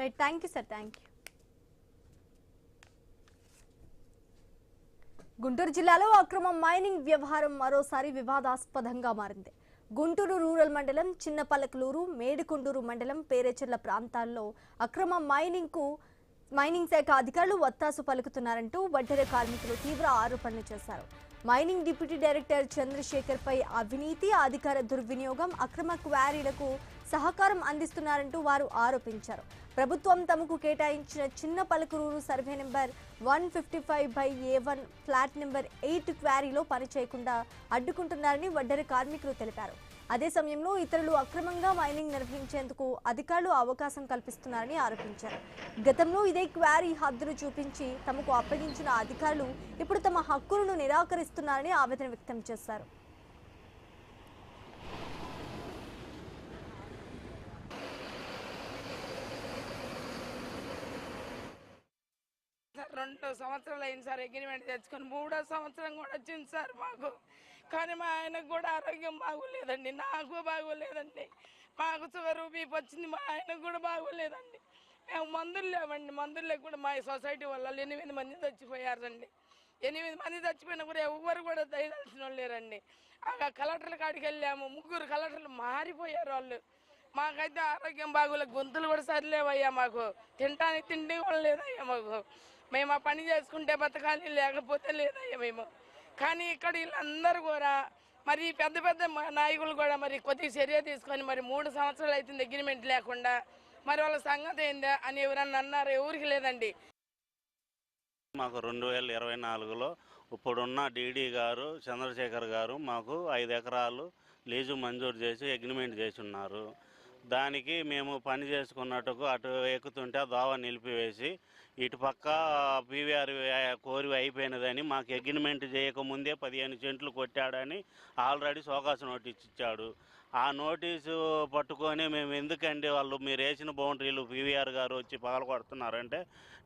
Right, thank you sir, thank you. Guntur జిల్లాలో అక్రమ mining వ్యవహారం మరోసారి వివాదాస్పదంగా మారింది. గుంటూరు రూరల్ మండలం చిన్నపల్లకలూరు, మేడికొండూరు మండలం పేరేచెర్ల ప్రాంతాల్లో అక్రమ మైనింగ్ శాఖ అధికారులు వత్తాసు పలుకుతున్నారంటూ వడ్డెర కార్మికులు తీవ్ర ఆరోపణలు చేశారు. మైనింగ్ డిప్యూటీ డైరెక్టర్ చంద్రశేఖర్ పై అవినీతి, అధికార దుర్వినియోగం, అక్రమ క్వారీలకు సహకారం అందిస్తున్నారంటూ వారు ఆరోపించారు. ప్రభుత్వం తమకు కేటాయించిన Chinnapallakaluru survey number 155/A1 flat number 8 క్వారీలో పనిచేయకుండా అడ్డుకుంటున్నారని వడ్డెర కార్మికులు తెలిపారు. అదే సమయంలో ఇతరులు అక్రమంగా మైనింగ్ నిర్వహించేందుకు అధికారులు అవకాశం కల్పిస్తున్నారని ఆరోపించారు. గతంలో ఇదే క్వారీ హద్దును చూపించి తమకు అప్పగించిన అధికారులు ఇప్పుడు తమ హక్కులను నిరాకరిస్తున్నారని ఆవేదన వ్యక్తం చేశారు. రెండు సంవత్సరాలు అయింది సార్ అగ్రిమెంట్ తెచ్చుకొని, 3వ సంవత్సరం కూడా వచ్చింది సార్ మాకు. కానీ మా ఆయనకు కూడా ఆరోగ్యం బాగోలేదండి, నాకు బాగోలేదండి. మాకు షుగర్ బీపీ వచ్చింది, మా ఆయనకు కూడా బాగోలేదండి. మేము మందులు లేవండి, మందులు లేకుండా మా సొసైటీ వల్ల 8 మంది చచ్చిపోయారండి. 8 మంది చచ్చిపోయినా కూడా ఎవరు కూడా దయదలిచిన వాళ్ళు లేరండి. కలెక్టర్ల కాడికి వెళ్ళాము, 3 కలెక్టర్లు మారిపోయారు వాళ్ళు. మాకైతే ఆరోగ్యం బాగోలేదు, గొంతులు కూడా సరిలేవయ్యా, మాకు తినడానికి తిండి కూడా లేదయ్యా మాకు. మేము ఆ పని చేసుకుంటే బతకాలి, లేకపోతే లేదయ్యా మేము. కానీ ఇక్కడ వీళ్ళందరూ కూడా మరి పెద్ద పెద్ద నాయకులు కూడా మరి కొద్దిగా చర్య తీసుకొని మరి 3 సంవత్సరాలు అవుతుంది అగ్రిమెంట్ లేకుండా, మరి వాళ్ళ సంగతి ఏందా అని ఎవరన్నా అన్నారు? ఎవరికి లేదండి. మాకు 2024లో ఇప్పుడున్న డీడీ గారు చంద్రశేఖర్ గారు మాకు 5 ఎకరాలు లీజు మంజూరు చేసి అగ్రిమెంట్ చేసి ఉన్నారు. దానికి మేము పని చేసుకున్నట్టుకు అటు ఎక్కుతుంటే దోవ నిలిపివేసి ఇటు పక్క పీవీఆర్ కోరి అయిపోయినదని మాకు అగ్రిమెంట్ చేయకముందే 15 సెంట్లు కొట్టాడని ఆల్రెడీ సోకాసు నోటీస్ ఇచ్చాడు. ఆ నోటీసు పట్టుకొని మేము ఎందుకండి వాళ్ళు మీరు వేసిన బౌండరీలు పీవీఆర్ గారు వచ్చి పగల కొడుతున్నారంటే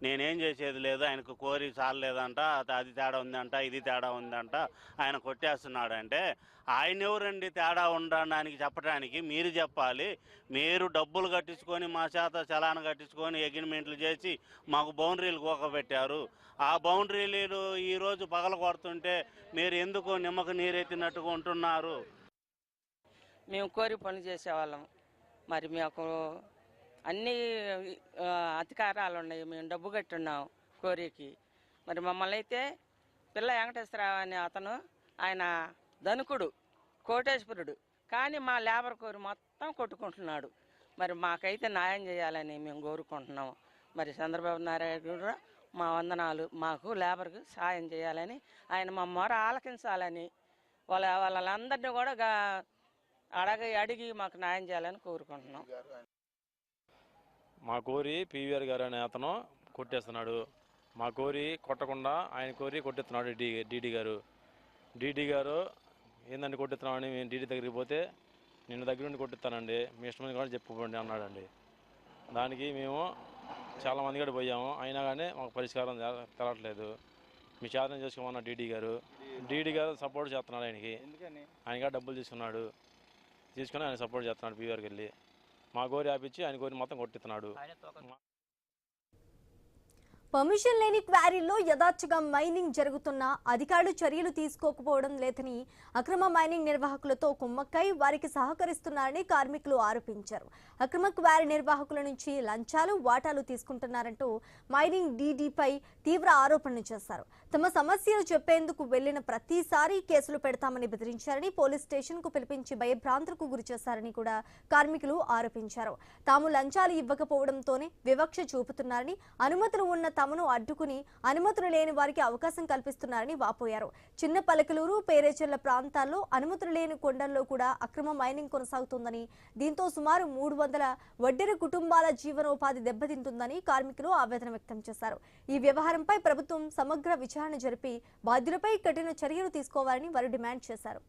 నేనేం చేసేది లేదు, ఆయనకు కోరి చాలలేదంట, అది తేడా ఉందంట, ఇది తేడా ఉందంట, ఆయన కొట్టేస్తున్నాడంటే ఆయన ఎవరండి తేడా ఉండడానికి చెప్పడానికి? మీరు చెప్పాలి. మీరు డబ్బులు కట్టించుకొని మా చేత చలాన కట్టించుకొని అగ్రిమెంట్లు చేసి మాకు బౌండరీలు కోకబెట్టారు. ఆ బౌండరీలు ఈరోజు పగల కొడుతుంటే మీరు ఎందుకు నిమ్మకు నీరెత్తినట్టుగా ఉంటున్నారు? మేము కోరి పనులు చేసేవాళ్ళం, మరి మాకు అన్ని అధికారాలు ఉన్నాయి, మేము డబ్బు కట్టున్నాం కోరికి. మరి మమ్మల్ని అయితే పిల్ల వెంకటేశ్వరరావు అనే అతను, ఆయన ధనుకుడు, కోటేశ్వరుడు, కానీ మా లేబర్ కోరి మొత్తం కొట్టుకుంటున్నాడు. మరి మాకైతే న్యాయం చేయాలని మేము కోరుకుంటున్నాము. మరి చంద్రబాబు నాయుడు కూడా మా వందనాలు, మాకు లేబర్కు సాయం చేయాలని, ఆయన మా మొర ఆలకించాలని, వాళ్ళందరినీ కూడా అడిగి మాకు న్యాయం చేయాలని కోరుకుంటున్నాం. మా కోరి పీవీఆర్ గారు అనే అతను కొట్టేస్తున్నాడు. మా కోరి కొట్టకుండా ఆయన కోరి కొట్టేస్తున్నాడు డీడీ గారు ఏందండి కొట్టేస్తున్నామని మేము డీడీ దగ్గరికి పోతే నిన్ను దగ్గర నుండి కొట్టిస్తానండి, మీ ఇష్టం కూడా చెప్పుకోండి అన్నాడండి. దానికి మేము చాలామంది కూడా పోయాము, అయినా కానీ మాకు పరిష్కారం తెలట్లేదు. మీ చేతనం చేసుకోమన్న డీడీ గారు సపోర్ట్ చేస్తున్నాడు ఆయనకి. ఆయన డబ్బులు తీసుకుని ఆయన సపోర్ట్ చేస్తున్నాడు పీవీఆర్కి వెళ్ళి. మా గోరి ఆపించి ఆయన గోరి మొత్తం కొట్టిస్తున్నాడు. పర్మిషన్ లేని క్వారీల్లో యథార్థంగా మైనింగ్ జరుగుతున్నా అధికారులు చర్యలు తీసుకోకపోవడం లేదని అక్రమ మైనింగ్ నిర్వాహకులతో కుమ్మక్కై వారికి సహకరిస్తున్నారని కార్మికులు ఆరోపించారు. అక్రమ క్వారీ నిర్వాహకుల నుంచి లంచాలు, వాటాలు తీసుకుంటున్నారంటూ మైనింగ్ డీడీపై తీవ్ర ఆరోపణలు చేశారు. తమ సమస్యలు చెప్పేందుకు వెళ్లిన ప్రతిసారి కేసులు పెడతామని బెదిరించారని, పోలీస్ స్టేషన్ కు పిలిపించి భయభ్రాంతులకు గురి చేశారని కూడా కార్మికులు ఆరోపించారు. తాము లంచాలు ఇవ్వకపోవడంతోనే వివక్ష చూపుతున్నారని, అనుమతులు ఉన్న తమను అడ్డుకుని అనుమతులు లేని వారికి అవకాశం కల్పిస్తున్నారని వాపోయారు. చిన్నపల్లకలూరు, పేరేచెర్ల ప్రాంతాల్లో అనుమతులు లేని కొండల్లో కూడా అక్రమ మైనింగ్ కొనసాగుతుందని, దీంతో సుమారు 300 వడ్డెర కుటుంబాల జీవనోపాధి దెబ్బతింటుందని కార్మికులు ఆవేదన వ్యక్తం చేశారు. ఈ వ్యవహారంపై ప్రభుత్వం సమగ్ర విచారణ జరిపి బాధ్యులపై కఠిన చర్యలు తీసుకోవాలని వారు డిమాండ్ చేశారు.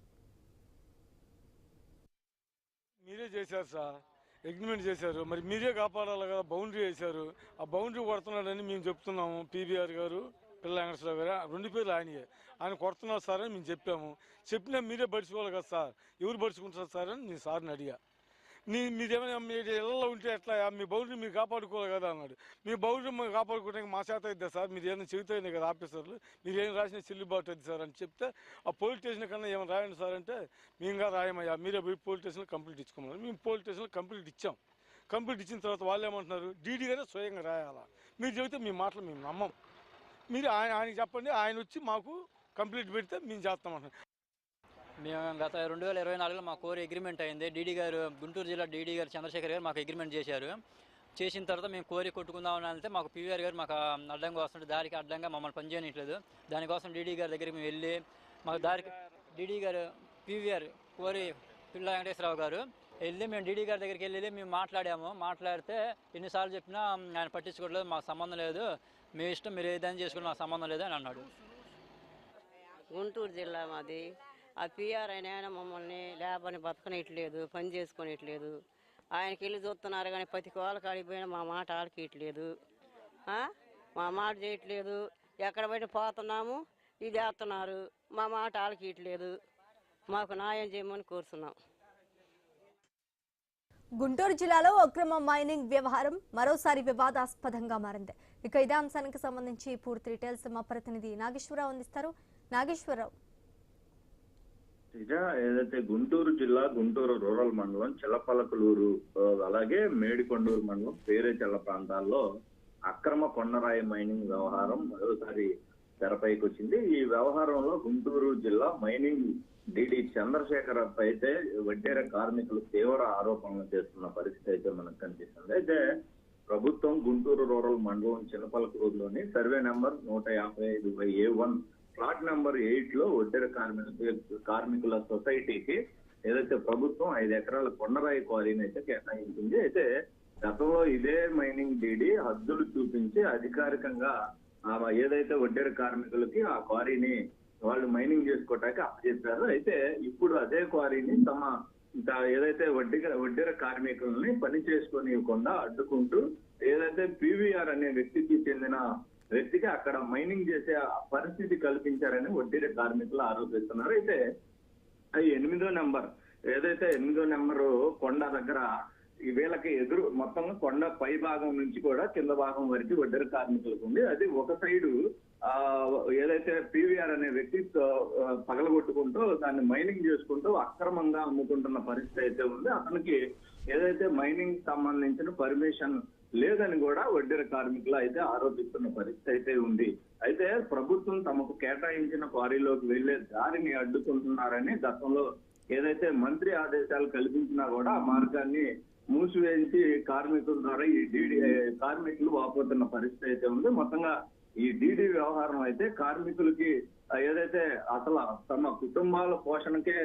మీరే చేశారు సార్, అగ్రిమెంట్ చేశారు, మరి మీరే కాపాడాలి కదా. బౌండరీ వేశారు, ఆ బౌండరీ కొడుతున్నాడని మేము చెప్తున్నాము. పీవీఆర్ గారు, పిల్ల వెంకటేశ్వరరావు గారు, 2 పేర్లు ఆయన కొడుతున్నారు సార్ అని మేము చెప్పాము. చెప్పినా మీరే పడుచుకోవాలి కదా సార్, ఎవరు పడుచుకుంటారు సార్ అని నేను సార్ని అడిగా. మీరేమైనా మీరు ఇళ్ళలో ఉంటే ఎట్లా మీ బౌండరీ మీరు కాపాడుకోవాలి కదా అన్నాడు. మీ బౌండరీ మేము కాపాడుకోవడానికి మా చేత అవుతుంది సార్, మీరు ఏమైనా చెబుతాయి కదా ఆఫీసర్లు, మీరు ఏం రాసిన చెల్లుబాటు అవుతుంది సార్ అని చెప్తే, ఆ పోలీస్ స్టేషన్ కన్నా ఏమైనా రాయండి సార్ అంటే, మేము రాయమయ్యా మీరే పోయి పోలీస్ స్టేషన్లో కంప్లీట్ ఇచ్చుకోమన్నారు. మేము పోలీస్ స్టేషన్లో కంప్లీట్ ఇచ్చాం. కంప్లీట్ ఇచ్చిన తర్వాత వాళ్ళు ఏమంటున్నారు, డీడీ గారే స్వయంగా రాయాలా, మీరు చెబితే మీ మాటలు మేము నమ్మం, మీరు ఆయనకి చెప్పండి, ఆయన వచ్చి మాకు కంప్లీట్ పెడితే మేము చేస్తామంటున్నాం. మేము గత 2024లో మా కోరి అగ్రిమెంట్ అయింది. డీడీ గారు, గుంటూరు జిల్లా డీడీ గారు చంద్రశేఖర్ గారు మాకు అగ్రిమెంట్ చేశారు. చేసిన తర్వాత మేము కోరి కొట్టుకుందామని వెళ్తే మాకు పీవీఆర్ గారు మాకు అడ్డంగా వస్తుంటే, దారికి అడ్డంగా మమ్మల్ని పనిచేయట్లేదు. దానికోసం డీడీ గారి దగ్గరికి మేము వెళ్ళి, మాకు దారికి డీడీ గారు పీవీఆర్ కోరి పిల్ల వెంకటేశ్వరరావు గారు వెళ్ళి, మేము డీడీ గారి దగ్గరికి వెళ్ళి మేము మాట్లాడితే ఎన్నిసార్లు చెప్పినా ఆయన పట్టించుకోవట్లేదు, మాకు సంబంధం లేదు, మీ ఇష్టం, మీరు ఏదైనా చేసుకుని నాకు సంబంధం లేదు అని అన్నాడు. గుంటూరు జిల్లా మాది. ఆ పిఆర్ ఆయన మమ్మల్ని లేబర్ని బతకనిట్లేదు, పని చేసుకునిట్లేదు. ఆయనకి వెళ్ళి చూస్తున్నారు కానీ ప్రతి కోళ్ళ కాడిపోయినా మా మాట ఆడికి ఇట్లేదు, మా మాట చేయట్లేదు. ఎక్కడ బయట పోతున్నాము ఇది వేస్తున్నారు, మా మాట ఆడికి ఇట్లేదు. మాకు న్యాయం చేయమని కోరుతున్నాం. గుంటూరు జిల్లాలో అక్రమ మైనింగ్ వ్యవహారం మరోసారి వివాదాస్పదంగా మారింది. ఇక ఇదే అంశానికి సంబంధించి పూర్తి డీటెయిల్స్ మా ప్రతినిధి నాగేశ్వరరావు అందిస్తారు. నాగేశ్వరరావు, ఏదైతే గుంటూరు జిల్లా గుంటూరు రూరల్ మండలం చిల్లపలకలూరు అలాగే మేడికొండూరు మండలం పేరేచెల్ల ప్రాంతాల్లో అక్రమ కొండరాయి మైనింగ్ వ్యవహారం మరోసారి తెరపైకి వచ్చింది. ఈ వ్యవహారంలో గుంటూరు జిల్లా మైనింగ్ డిడి చంద్రశేఖర్ అయితే వడ్డేర కార్మికులు తీవ్ర ఆరోపణలు చేస్తున్న పరిస్థితి అయితే మనకు కనిపిస్తుంది. అయితే ప్రభుత్వం గుంటూరు రూరల్ మండలం చిన్నపలకూరులోని survey number 155/A1 plot number 8 లో వడ్డేర కార్మికుల సొసైటీకి ఏదైతే ప్రభుత్వం 5 ఎకరాల కొండరాయి క్వారీని అయితే కేటాయించింది. అయితే గతంలో ఇదే మైనింగ్ డీడీ హద్దులు చూపించి అధికారికంగా ఏదైతే వడ్డేర కార్మికులకి ఆ క్వారీని వాళ్ళు మైనింగ్ చేసుకోవటానికి అప్పచెప్పారు. అయితే ఇప్పుడు అదే క్వారీని తమ ఏదైతే వడ్డేర కార్మికుల్ని పని చేసుకోనివ్వకుండా అడ్డుకుంటూ ఏదైతే పీవీఆర్ అనే వ్యక్తికి చెందిన వ్యక్తికి అక్కడ మైనింగ్ చేసే పరిస్థితి కల్పించారని వడ్డేర కార్మికులు ఆరోపిస్తున్నారు. అయితే అది 8వ నెంబర్ ఏదైతే 8వ నెంబరు కొండ దగ్గర వీళ్ళకి ఎదురు మొత్తం కొండ పై భాగం నుంచి కూడా కింద భాగం వరకు వడ్డేర కార్మికులకు ఉంది. అది ఒక సైడు ఏదైతే పీవీఆర్ అనే వ్యక్తి పగలగొట్టుకుంటూ దాన్ని మైనింగ్ చేసుకుంటూ అక్రమంగా అమ్ముకుంటున్న పరిస్థితి అయితే ఉంది. అతనికి ఏదైతే మైనింగ్ సంబంధించిన పర్మిషన్ లేదని కూడా వడ్డేర కార్మికులు అయితే ఆరోపిస్తున్న పరిస్థితి అయితే ఉంది. అయితే ప్రభుత్వం తమకు కేటాయించిన క్వారీలోకి వెళ్లే దారిని అడ్డుకుంటున్నారని గతంలో ఏదైతే మంత్రి ఆదేశాలు కల్పించినా కూడా ఆ మార్గాన్ని మూసివేయించి కార్మికుల ద్వారా ఈ డీడీ కార్మికులు వాపోతున్న పరిస్థితి అయితే ఉంది. మొత్తంగా ఈ డీడీ వ్యవహారం అయితే కార్మికులకి ఏదైతే అసలు తమ కుటుంబాల పోషణకే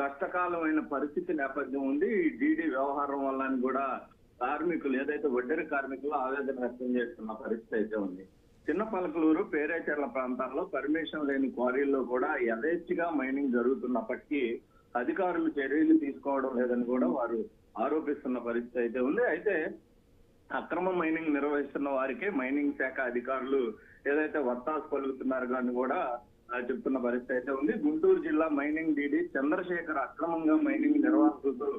కష్టకాలమైన పరిస్థితి నేపథ్యం ఉంది. ఈ డీడీ వ్యవహారం వల్ల కూడా కార్మికులు ఏదైతే వడ్డేర కార్మికులు ఆవేదన వ్యక్తం చేస్తున్న పరిస్థితి అయితే ఉంది. చిన్నపలకలూరు పేరేచెర్ల ప్రాంతాల్లో పర్మిషన్ లేని క్వారీల్లో కూడా యథేచ్ఛగా మైనింగ్ జరుగుతున్నప్పటికీ అధికారులు చర్యలు తీసుకోవడం లేదని కూడా వారు ఆరోపిస్తున్న పరిస్థితి అయితే ఉంది. అయితే అక్రమ మైనింగ్ నిర్వహిస్తున్న వారికే మైనింగ్ శాఖ అధికారులు ఏదైతే వత్తాసు పలుకుతున్నారు కానీ కూడా చెప్తున్న పరిస్థితి అయితే ఉంది. గుంటూరు జిల్లా మైనింగ్ డీడీ చంద్రశేఖర్ అక్రమంగా మైనింగ్ నిర్వాహకులతో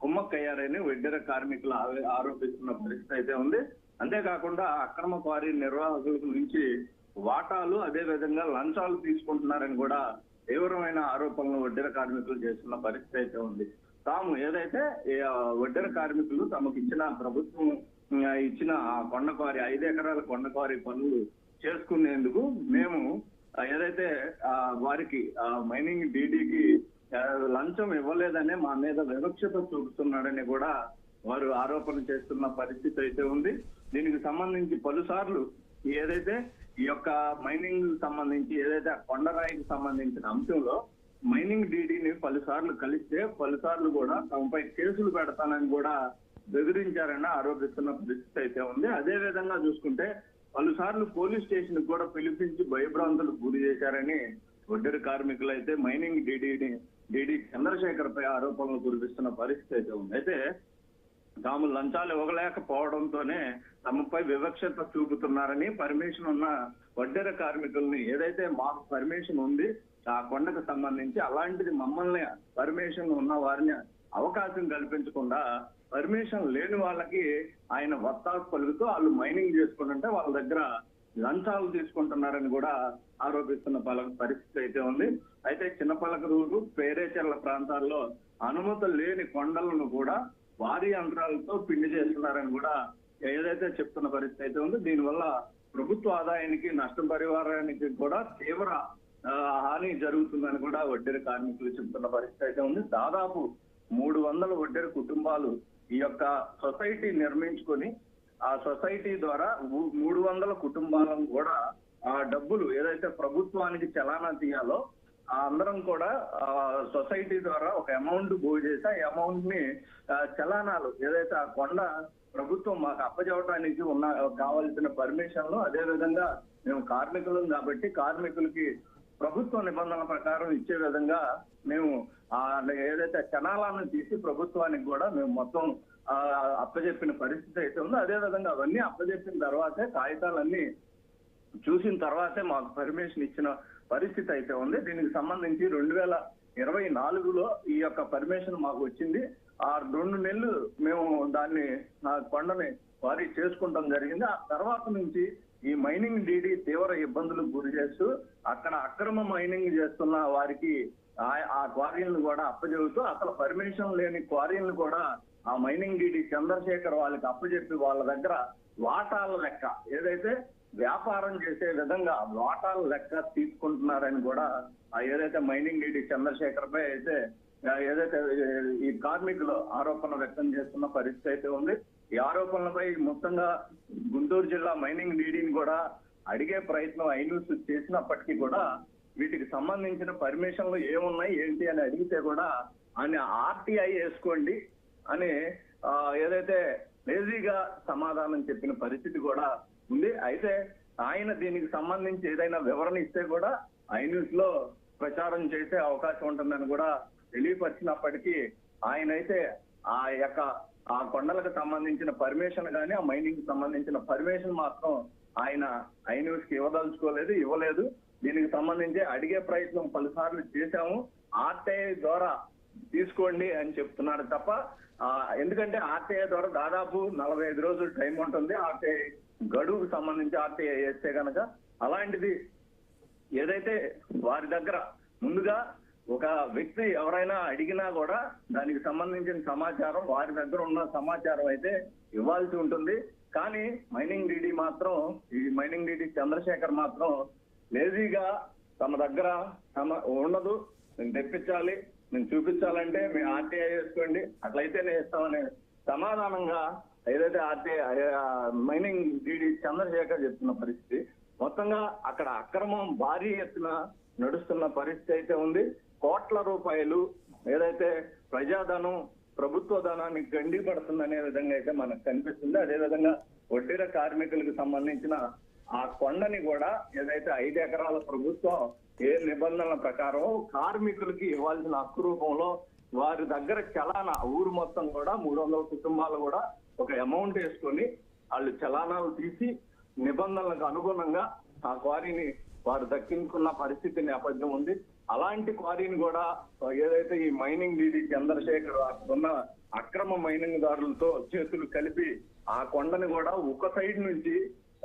కుమ్మక్కయ్యారని వడ్డేర కార్మికులు ఆరోపిస్తున్న పరిస్థితి అయితే ఉంది. అంతేకాకుండా అక్రమ క్వారీ నిర్వాహకుల నుంచి వాటాలు అదే విధంగా లంచాలు తీసుకుంటున్నారని కూడా తీవ్రమైన ఆరోపణలు వడ్డేర కార్మికులు చేస్తున్న పరిస్థితి అయితే ఉంది. తాము ఏదైతే వడ్డేర కార్మికులు తమకు ఇచ్చిన ప్రభుత్వం ఇచ్చిన కొండ క్వారీ 5 ఎకరాల కొండ క్వారీ పనులు చేసుకునేందుకు మేము ఏదైతే వారికి మైనింగ్ డీడీకి లంచం ఇవ్వలేదనే మా మీద వివక్షత చూపుతున్నాడని కూడా వారు ఆరోపణ చేస్తున్న పరిస్థితి అయితే ఉంది. దీనికి సంబంధించి పలుసార్లు ఏదైతే ఈ యొక్క మైనింగ్ సంబంధించి ఏదైతే కొండరాయికి సంబంధించిన అంశంలో మైనింగ్ డీడీని పలుసార్లు కలిస్తే పలుసార్లు కూడా తమపై కేసులు పెడతానని కూడా బెదిరించారని ఆరోపిస్తున్న పరిస్థితి అయితే ఉంది. అదే విధంగా చూసుకుంటే పలుసార్లు పోలీస్ స్టేషన్ కూడా పిలిపించి భయభ్రాంతులకు గురి చేశారని వడ్డేర కార్మికులు అయితే మైనింగ్ డీడీ చంద్రశేఖర్ పై ఆరోపణలు కురిపిస్తున్న పరిస్థితి అయితే ఉంది. అయితే తాము లంచాలు ఇవ్వలేకపోవడంతోనే తమపై వివక్షత చూపుతున్నారని పర్మిషన్ ఉన్న వడ్డేర కార్మికుల్ని ఏదైతే మాకు పర్మిషన్ ఉంది ఆ కొండకు సంబంధించి అలాంటిది మమ్మల్ని పర్మిషన్ ఉన్న వారిని అవకాశం కల్పించకుండా పర్మిషన్ లేని వాళ్ళకి ఆయన వత్తాసు పలుకుతూ వాళ్ళు మైనింగ్ చేసుకుంటుంటే వాళ్ళ దగ్గర లంచాలు తీసుకుంటున్నారని కూడా ఆరోపిస్తున్న పరిస్థితి అయితే ఉంది. అయితే చిన్నపలకలూరు పేరేచెర్ల ప్రాంతాల్లో అనుమతులు లేని కొండలను కూడా భారీ యంత్రాలతో పిండి చేస్తున్నారని కూడా ఏదైతే చెప్తున్న పరిస్థితి అయితే ఉంది. దీనివల్ల ప్రభుత్వ ఆదాయానికి నష్టపరిహారానికి కూడా తీవ్ర హాని జరుగుతుందని కూడా వడ్డెర కార్మికులు చెప్తున్న పరిస్థితి అయితే ఉంది. దాదాపు 300 వడ్డెర కుటుంబాలు ఈ యొక్క సొసైటీ నిర్మించుకొని ఆ సొసైటీ ద్వారా 300 కుటుంబాలను కూడా ఆ డబ్బులు ఏదైతే ప్రభుత్వానికి చలానా తీయాలో ఆ అందరం కూడా సొసైటీ ద్వారా ఒక అమౌంట్ బోగ్ చేసి ఆ అమౌంట్ ని చలానాలు ఏదైతే ఆ కొండ ప్రభుత్వం మాకు అప్పచెప్పడానికి ఉన్న కావాల్సిన పర్మిషన్లు, అదే విధంగా మేము కార్మికులం కాబట్టి కార్మికులకి ప్రభుత్వ నిబంధనల ప్రకారం ఇచ్చే విధంగా మేము ఏదైతే చనాలను తీసి ప్రభుత్వానికి కూడా మేము మొత్తం అప్పచెప్పిన పరిస్థితి అయితే ఉందో, అదే విధంగా అవన్నీ అప్పచెప్పిన తర్వాతే కాగితాలన్నీ చూసిన తర్వాతే మాకు పర్మిషన్ ఇచ్చిన పరిస్థితి అయితే ఉంది. దీనికి సంబంధించి 2024లో ఈ యొక్క పర్మిషన్ మాకు వచ్చింది. ఆ 2 నెలలు మేము దాన్ని కొండని వారీ చేసుకుంటాం జరిగింది. ఆ తర్వాత నుంచి ఈ మైనింగ్ డీడీ తీవ్ర ఇబ్బందులకు గురి చేస్తూ అక్కడ అక్రమ మైనింగ్ చేస్తున్న వారికి ఆ క్వారీలను కూడా అప్పచెబుతూ అసలు పర్మిషన్ లేని క్వారీలను కూడా ఆ మైనింగ్ డీడీ చంద్రశేఖర్ వాళ్ళకి అప్పచెప్పి వాళ్ళ దగ్గర వాటాల లెక్క ఏదైతే వ్యాపారం చేసే విధంగా వాటాల లెక్క తీసుకుంటున్నారని కూడా ఏదైతే మైనింగ్ డీడీ చంద్రశేఖర్ పై అయితే ఏదైతే ఈ కార్మికులు ఆరోపణ వ్యక్తం చేస్తున్న పరిస్థితి అయితే ఉంది. ఈ ఆరోపణలపై మొత్తంగా గుంటూరు జిల్లా మైనింగ్ డీడీని కూడా అడిగే ప్రయత్నం ఐన్యూస్ చేసినప్పటికీ కూడా వీటికి సంబంధించిన పర్మిషన్లు ఏమున్నాయి ఏంటి అని అడిగితే కూడా ఆయన ఆర్టీఐ వేసుకోండి అని ఏదైతే లేజీగా సమాధానం చెప్పిన పరిస్థితి కూడా ఉంది. అయితే ఆయన దీనికి సంబంధించి ఏదైనా వివరణ ఇస్తే కూడా ఐన్యూస్ లో ప్రచారం చేసే అవకాశం ఉంటుందని కూడా తెలియపరిచినప్పటికీ ఆయన అయితే ఆ కొండలకు సంబంధించిన పర్మిషన్ కానీ ఆ మైనింగ్ కి సంబంధించిన పర్మిషన్ మాత్రం ఆయన ఐన్యూస్ కి ఇవ్వలేదు. దీనికి సంబంధించి అడిగే ప్రయత్నం పలుసార్లు చేశాము, ఆర్టీఐ ద్వారా తీసుకోండి అని చెప్తున్నాడు తప్ప ఎందుకంటే ఆర్టీఐ ద్వారా దాదాపు 45 రోజులు టైం ఉంటుంది. ఆర్టీఐ గడువుకు సంబంధించి ఆర్టీఐ వేస్తే కనుక అలాంటిది ఏదైతే వారి దగ్గర ముందుగా ఒక వ్యక్తి ఎవరైనా అడిగినా కూడా దానికి సంబంధించిన సమాచారం వారి దగ్గర ఉన్న సమాచారం అయితే ఇవ్వాల్సి ఉంటుంది. కానీ మైనింగ్ డీడీ మాత్రం ఈ మైనింగ్ డీడీ చంద్రశేఖర్ మాత్రం లేజీగా తమ దగ్గర ఉండదు, నేను తెప్పించాలి, నేను చూపించాలంటే మేము ఆర్టీఐ వేసుకోండి అట్లయితేనే ఇస్తామనే సమాధానంగా ఏదైతే ఆర్టీఐ మైనింగ్ డీడీ చంద్రశేఖర్ చెప్తున్న పరిస్థితి. మొత్తంగా అక్కడ అక్రమం భారీ ఎత్తున నడుస్తున్న పరిస్థితి అయితే ఉంది. కోట్ల రూపాయలు ఏదైతే ప్రజాధనం ప్రభుత్వ ధనానికి గండి పడుతుందనే విధంగా అయితే మనకు కనిపిస్తుంది. అదేవిధంగా వడ్డెర కార్మికులకు సంబంధించిన ఆ కొండని కూడా ఏదైతే 5 ఎకరాల ప్రభుత్వం ఏ నిబంధనల ప్రకారం కార్మికులకి ఇవ్వాల్సిన హక్కు రూపంలో వారి దగ్గర చలానా ఊరు మొత్తం కూడా 300 కుటుంబాలు కూడా ఒక అమౌంట్ వేసుకొని వాళ్ళు చలానాలు తీసి నిబంధనలకు అనుగుణంగా ఆ క్వారీని వారు దక్కించుకున్న పరిస్థితి నేపథ్యం ఉంది. అలాంటి క్వారీని కూడా ఏదైతే ఈ మైనింగ్ డీడీ చంద్రశేఖర్ ఉన్న అక్రమ మైనింగ్ దారులతో చేతులు కలిపి ఆ కొండని కూడా ఒక సైడ్ నుంచి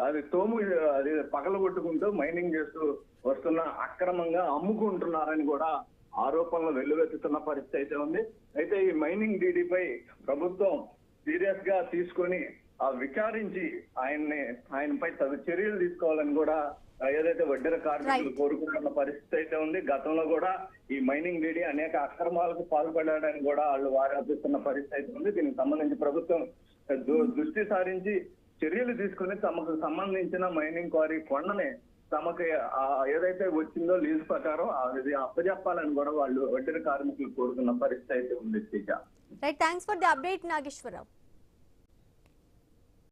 అది పగలగొట్టుకుంటూ మైనింగ్ చేస్తూ వస్తున్న అక్రమంగా అమ్ముకుంటున్నారని కూడా ఆరోపణలు వెల్లువెత్తుతున్న పరిస్థితి అయితే ఉంది. అయితే ఈ మైనింగ్ డీడీపై ప్రభుత్వం సీరియస్ గా తీసుకొని విచారించి ఆయనపై తగు చర్యలు తీసుకోవాలని కూడా ఏదైతే వడ్డెర కార్మికులు కోరుకుంటున్న పరిస్థితి అయితే ఉంది. గతంలో కూడా ఈ మైనింగ్ డీడీ అనేక అక్రమాలకు పాల్పడాడని కూడా వాళ్ళు ఆరోపిస్తున్న పరిస్థితి అయితే ఉంది. దీనికి సంబంధించి ప్రభుత్వం దృష్టి సారించి చర్యలు తీసుకుని తమకు సంబంధించిన మైనింగ్ క్వారీ కొండని తమకు ఏదైతే వచ్చిందో లీజు ప్రకారం అది అప్పచెప్పాలని కూడా వాళ్ళు వడ్డెర కార్మికులు కోరుకున్న పరిస్థితి అయితే ఉంది. Right, thanks for the update Nageswararao.